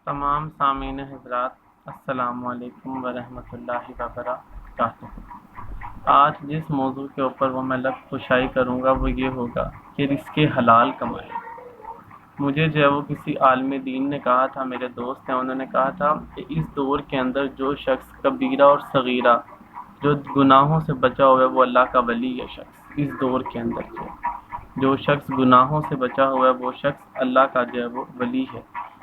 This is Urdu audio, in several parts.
تمام سامعین حضرات، السلام علیکم ورحمۃ اللہ وبرکاتہ۔ آج جس موضوع کے اوپر میں لفظ کشائی کروں گا وہ یہ ہوگا کہ رزق حلال کمائیں۔ مجھے جو ہے وہ کسی عالم دین نے کہا تھا، میرے دوست ہیں، انہوں نے کہا تھا کہ اس دور کے اندر جو شخص کبیرہ اور صغیرہ جو گناہوں سے بچا ہوا ہے وہ اللہ کا ولی ہے۔ شخص اس دور کے اندر جو شخص گناہوں سے بچا ہوا ہے وہ شخص اللہ کا جو ہے وہ ولی ہے۔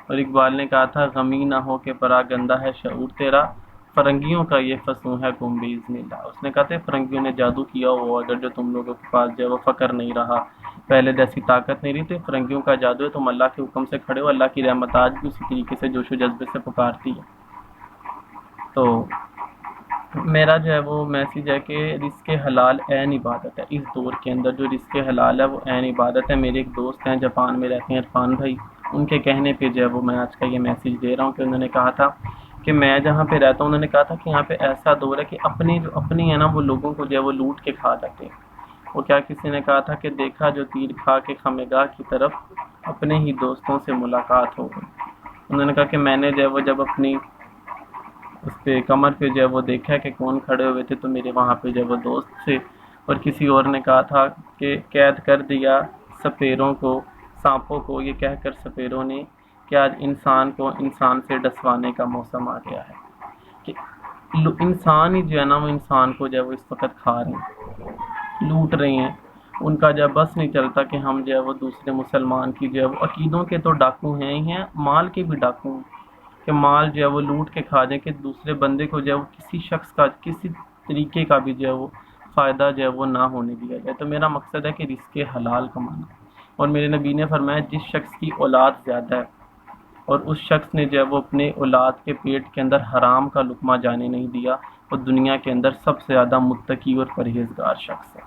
اور اقبال نے کہا تھا غمی نہ ہو کہ پراگندہ ہے شعور تیرا، فرنگیوں کا یہ فسوں ہے گم باذن اللہ۔ اس نے کہا تھا فرنگیوں نے جادو کیا ہو، اگر جو تم لوگوں کے پاس جو ہے وہ فقر نہیں رہا، پہلے جیسی طاقت نہیں رہی، تو فرنگیوں کا جادو ہے، تم اللہ کے حکم سے کھڑے ہو، اللہ کی رحمت آج بھی اسی طریقے سے جوش و جذبے سے پکارتی ہے۔ تو میرا جو ہے وہ میسیج ہے کہ رزق حلال عین عبادت ہے۔ اس دور کے اندر جو رزق حلال ہے وہ عین عبادت ہے۔ میرے ایک دوست ہیں جاپان میں رہتے ہیں، عرفان بھائی، ان کے کہنے پہ جو ہے وہ میں آج کا یہ میسیج دے رہا ہوں کہ انہوں نے کہا تھا کہ میں جہاں پہ رہتا ہوں، انہوں نے کہا تھا کہ یہاں پہ ایسا دور ہے کہ اپنی ہے نا وہ لوگوں کو جو ہے وہ لوٹ کے کھا جاتے ہیں۔ وہ کیا کسی نے کہا تھا کہ دیکھا جو تیر کھا کے خمیگاہ کی طرف، اپنے ہی دوستوں سے ملاقات ہو گئی۔ انہوں نے کہا کہ میں نے جو ہے وہ جب اپنی اس پہ کمر پہ جو ہے وہ دیکھا کہ کون کھڑے ہوئے تھے تو میرے وہاں پہ جو ہے وہ دوست تھے۔ اور کسی اور نے کہا تھا کہ قید کر دیا سپیروں کو، سانپوں کو، یہ کہہ کر سپیروں نے کہ آج انسان کو انسان سے ڈسوانے کا موسم آ گیا ہے، کہ انسان ہی جو ہے نا وہ انسان کو جو ہے وہ اس وقت کھا رہے ہیں، لوٹ رہے ہیں۔ ان کا جب بس نہیں چلتا کہ ہم جو ہے وہ دوسرے مسلمان کی جو ہے وہ عقیدوں کے تو ڈاکو ہیں ہی ہیں، مال کے بھی ڈاکو ہیں، کہ مال جو ہے وہ لوٹ کے کھا جائیں، کہ دوسرے بندے کو جو ہے وہ کسی شخص کا کسی طریقے کا بھی جو ہے وہ فائدہ جو ہے وہ نہ ہونے دیا جائے۔ تو میرا مقصد ہے کہ رزق حلال کمانا۔ اور میرے نبی نے فرمایا جس شخص کی اولاد زیادہ ہے اور اس شخص نے جو ہے وہ اپنے اولاد کے پیٹ کے اندر حرام کا لقمہ جانے نہیں دیا، وہ دنیا کے اندر سب سے زیادہ متقی اور پرہیزگار شخص ہے۔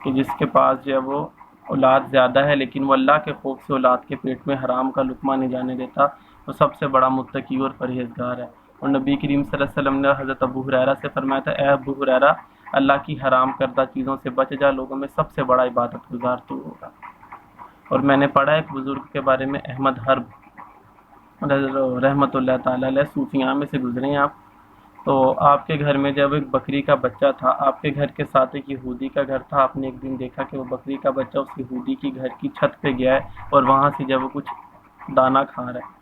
کہ جس کے پاس جو ہے وہ اولاد زیادہ ہے لیکن وہ اللہ کے خوف سے اولاد کے پیٹ میں حرام کا لقمہ نہیں جانے دیتا، وہ سب سے بڑا متقی اور پرہیزگار ہے۔ اور نبی کریم صلی اللہ علیہ وسلم نے حضرت ابو ہریرہ سے فرمایا تھا، اے ابو ہریرہ، اللہ کی حرام کردہ چیزوں سے بچ جا، لوگوں میں سب سے بڑا عبادت گزار تو ہوگا۔ اور میں نے پڑھا ایک بزرگ کے بارے میں، احمد حرب رحمۃ اللہ تعالی علیہ، صوفیاں میں سے گزرے ہیں آپ، تو آپ کے گھر میں جب ایک بکری کا بچہ تھا، آپ کے گھر کے ساتھ ایک یہودی کا گھر تھا، آپ نے ایک دن دیکھا کہ وہ بکری کا بچہ اس یہودی کی گھر کی چھت پہ گیا ہے اور وہاں سے جب وہ کچھ دانہ کھا رہا ہے،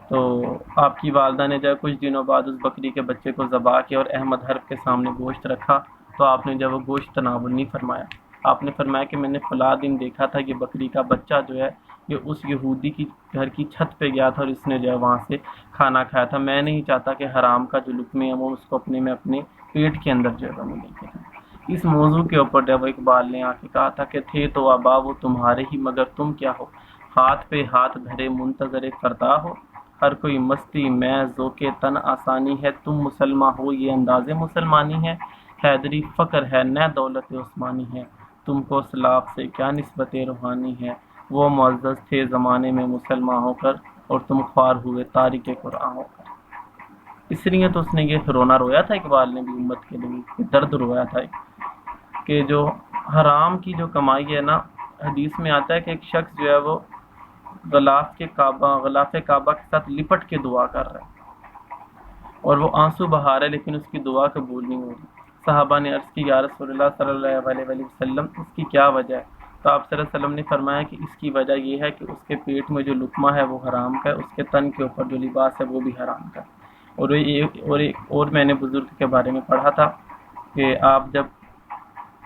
تو آپ کی والدہ نے جب کچھ دنوں بعد اس بکری کے بچے کو ذبح کیا اور احمد حرب کے سامنے گوشت رکھا، تو آپ نے جب وہ گوشت تناول نہیں فرمایا، آپ نے فرمایا کہ میں نے فلاں دن دیکھا تھا کہ بکری کا بچہ جو ہے یہ اس یہودی کی گھر کی چھت پہ گیا تھا اور اس نے جو ہے وہاں سے کھانا کھایا تھا، میں نہیں چاہتا کہ حرام کا جو لقمے ہیں وہ اس کو اپنے پیٹ کے اندر جو ہے وہ ملے گا۔ اس موضوع کے اوپر جب اقبال نے آ کے کہا تھا کہ تھے تو آبا وہ تمہارے ہی مگر تم کیا ہو، ہاتھ پہ ہاتھ دھرے منتظر فردا ہو، ہر کوئی مستی میں ذوق تن آسانی ہے، تم مسلمان ہو یہ انداز مسلمانی ہے، حیدری فقر ہے نہ دولت عثمانی ہے، تم کو سلاف سے کیا نسبت روحانی ہے، وہ معزز تھے زمانے میں مسلمان ہو کر اور تم خوار ہوئے تارک قرآن ہو کر۔ اس لیے تو اس نے یہ رونا رویا تھا، اقبال نے بھی امت کے لیے درد رویا تھا کہ جو حرام کی جو کمائی ہے نا، حدیث میں آتا ہے کہ ایک شخص جو ہے وہ غلاف کعبہ کے ساتھ لپٹ کے دعا کر رہا ہے اور وہ آنسو بہا رہا ہے لیکن اس کی دعا قبول نہیں ہو رہی۔ صحابہ نے عرض کی یا رسول اللہ صلی اللہ علیہ وسلم اس کی کیا وجہ ہے؟ تو آپ صلی اللہ علیہ وسلم نے فرمایا کہ اس کی وجہ یہ ہے کہ اس کے پیٹ میں جو لقمہ ہے وہ حرام کا ہے، اس کے تن کے اوپر جو لباس ہے وہ بھی حرام کا ہے۔ اور میں نے بزرگ کے بارے میں پڑھا تھا کہ آپ جب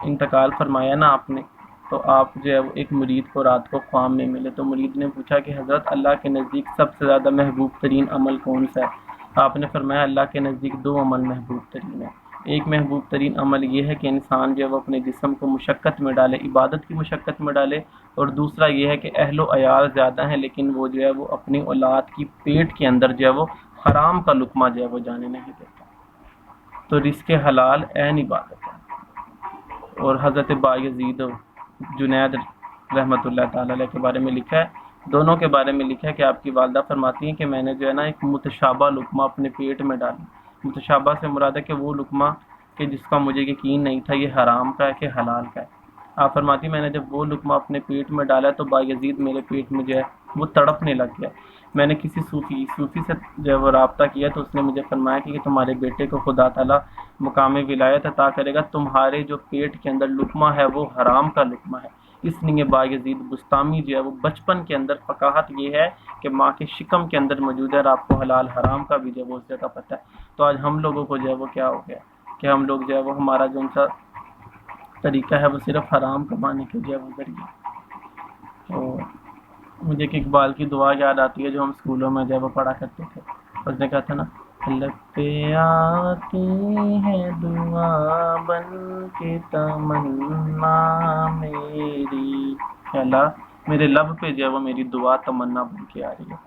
انتقال فرمایا نا آپ نے، تو آپ جو ہے ایک مرید کو رات کو خواب میں ملے، تو مرید نے پوچھا کہ حضرت اللہ کے نزدیک سب سے زیادہ محبوب ترین عمل کون سا ہے؟ آپ نے فرمایا اللہ کے نزدیک دو عمل محبوب ترین ہے، ایک محبوب ترین عمل یہ ہے کہ انسان جو ہے وہ اپنے جسم کو مشقت میں ڈالے، عبادت کی مشقت میں ڈالے، اور دوسرا یہ ہے کہ اہل و عیال زیادہ ہیں لیکن وہ جو ہے وہ اپنی اولاد کی پیٹ کے اندر جو ہے وہ حرام کا لقمہ جو ہے وہ جانے نہیں دیتا۔ تو رزق حلال عین عبادت ہے۔ اور حضرت بایزید جنید رحمۃ اللہ تعالی علیہ کے بارے میں لکھا ہے، دونوں کے بارے میں لکھا ہے کہ آپ کی والدہ فرماتی ہیں کہ میں نے جو ہے نا ایک متشابہ لقمہ اپنے پیٹ میں ڈالا۔ متشابہ سے مراد ہے کہ وہ لقمہ کہ جس کا مجھے یقین نہیں تھا یہ حرام کا ہے کہ حلال کا ہے۔ آپ فرماتی میں نے جب وہ لقمہ اپنے پیٹ میں ڈالا تو بایزید میرے پیٹ میں جو ہے وہ تڑپنے لگ گیا۔ میں نے کسی صوفی سے جو ہے وہ رابطہ کیا تو اس نے مجھے فرمایا کہ تمہارے بیٹے کو خدا تعالیٰ مقام ولایت عطا کرے گا، تمہارے جو پیٹ کے اندر لقمہ ہے وہ حرام کا لقمہ ہے۔ اس لیے بایزید بستامی جو ہے وہ بچپن کے اندر فقاہت یہ ہے کہ ماں کے شکم کے اندر موجود ہے، اور آپ کو حلال حرام کا بھی جو ہے وہ اس جگہ پتہ ہے۔ تو آج ہم لوگوں کو جو ہے وہ کیا ہو گیا کہ ہم لوگ جو ہے وہ ہمارا جو ان کا طریقہ ہے وہ صرف حرام کمانے کے جو ہے وہ ذریعے۔ تو مجھے ایک اقبال کی دعا یاد آتی ہے جو ہم اسکولوں میں جو ہے وہ پڑھا کرتے تھے۔ اس نے کہا تھا نا، لب پہ آتی ہے دعا بن کے تمنا میری، کہ اللہ میرے لب پہ جو ہے وہ میری دعا تمنا بن کے آ رہی ہے۔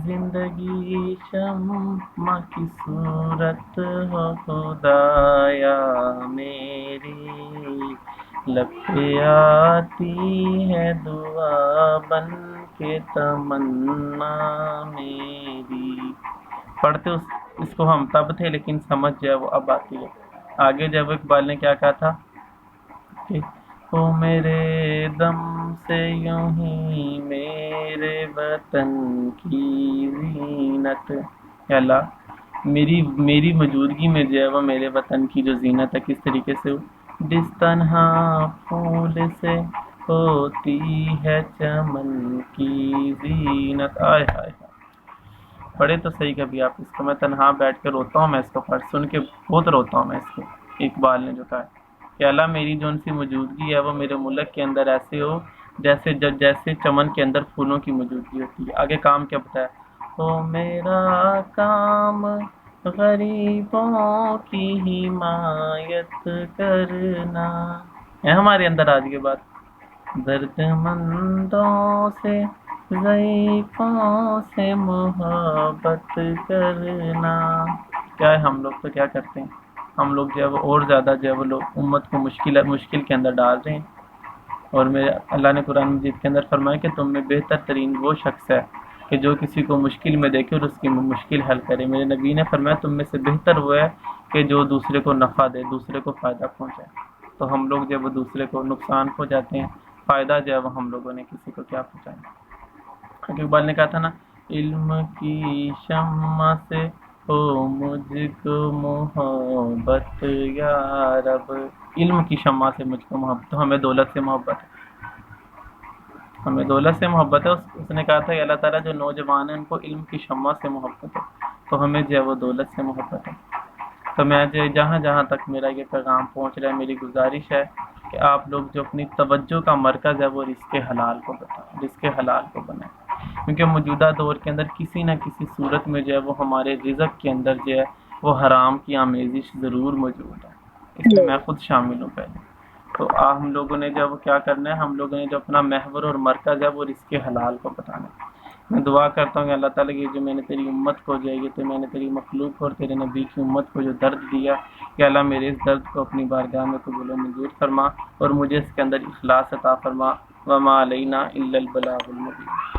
زندگی شمع کی صورت ہو خدایا میری، لب پہ آتی ہے دعا بن کے تمنا میری۔ پڑھتے اس کو ہم تب تھے، لیکن سمجھ جو ہے وہ اب آتی ہے۔ آگے جب اقبال نے کیا کہا تھا کہ او میرے دم سے یوں ہی میرے وطن کی زینت، یا اللہ میری موجودگی میں جو ہے وہ میرے وطن کی جو زینت ہے کس طریقے سے ہو، جس تنہا پھول سے ہوتی ہے چمن کی زینت۔ آئے ہائے، پڑھے تو صحیح کبھی آپ اس کو، میں تنہا بیٹھ کے روتا ہوں، میں اس کو پڑھ سن کے بہت روتا ہوں میں اس کو۔ اقبال نے جو کہا ہے کہ اللہ میری جو ان سی موجودگی ہے وہ میرے ملک کے اندر ایسے ہو جیسے چمن کے اندر پھولوں کی موجودگی ہوتی ہے۔ آگے کام کیا بتایا، او میرا کام غریبوں کی حمایت کرنا ہے ہمارے اندر آج کے بعد، درد مندوں سے ضعیفوں سے محبت کرنا۔ کیا ہے ہم لوگ تو کیا کرتے ہیں، ہم لوگ جو ہے وہ اور زیادہ جو ہے وہ لوگ امت کو مشکل کے اندر ڈال رہے ہیں۔ اور میرے اللہ نے قرآن مجید کے اندر فرمایا کہ تم میں بہتر ترین وہ شخص ہے کہ جو کسی کو مشکل میں دیکھے اور اس کی مشکل حل کرے۔ میرے نبی نے فرمایا تم میں سے بہتر وہ ہے کہ جو دوسرے کو نفع دے، دوسرے کو فائدہ پہنچائے۔ تو ہم لوگ جو ہے وہ دوسرے کو نقصان پہنچاتے ہیں، فائدہ جو ہے وہ ہم لوگوں نے کسی کو کیا پہنچایا۔ اقبال نے کہا تھا نا، علم کی شمع سے ہو مجھ کو محبت یا رب، علم کی شمع سے مجھ کو محبت، تو ہمیں دولت سے محبت ہے، ہمیں دولت سے محبت ہے۔ اس نے کہا تھا کہ اللہ تعالیٰ جو نوجوان ہیں ان کو علم کی شمع سے محبت ہے، تو ہمیں جو ہے وہ دولت سے محبت ہے۔ تو میں جو جہاں تک میرا یہ پیغام پہنچ رہا ہے، میری گزارش ہے کہ آپ لوگ جو اپنی توجہ کا مرکز ہے وہ رزق حلال کو بتائیں، رزق حلال کو بنائیں، کیونکہ موجودہ دور کے اندر کسی نہ کسی صورت میں جو ہے وہ ہمارے رزق کے اندر جو ہے وہ حرام کی آمیزش ضرور موجود ہے، اس میں خود شامل ہوں پہلے۔ تو ہم لوگوں نے جو کیا کرنا ہے، ہم لوگوں نے جو اپنا محور اور مرکز ہے وہ رزق حلال کو بتانا ہے۔ میں دعا کرتا ہوں کہ اللہ تعالیٰ کی جو میں نے تیری امت کو جو ہے یہ تو میں نے تیری مخلوق اور تیرے نبی کی امت کو جو درد دیا کہ اللہ میرے اس درد کو اپنی بارگاہ میں قبول و منظور فرما، اور مجھے اس کے اندر اخلاص عطا فرما۔ وما علینا الا البلاغ المبین۔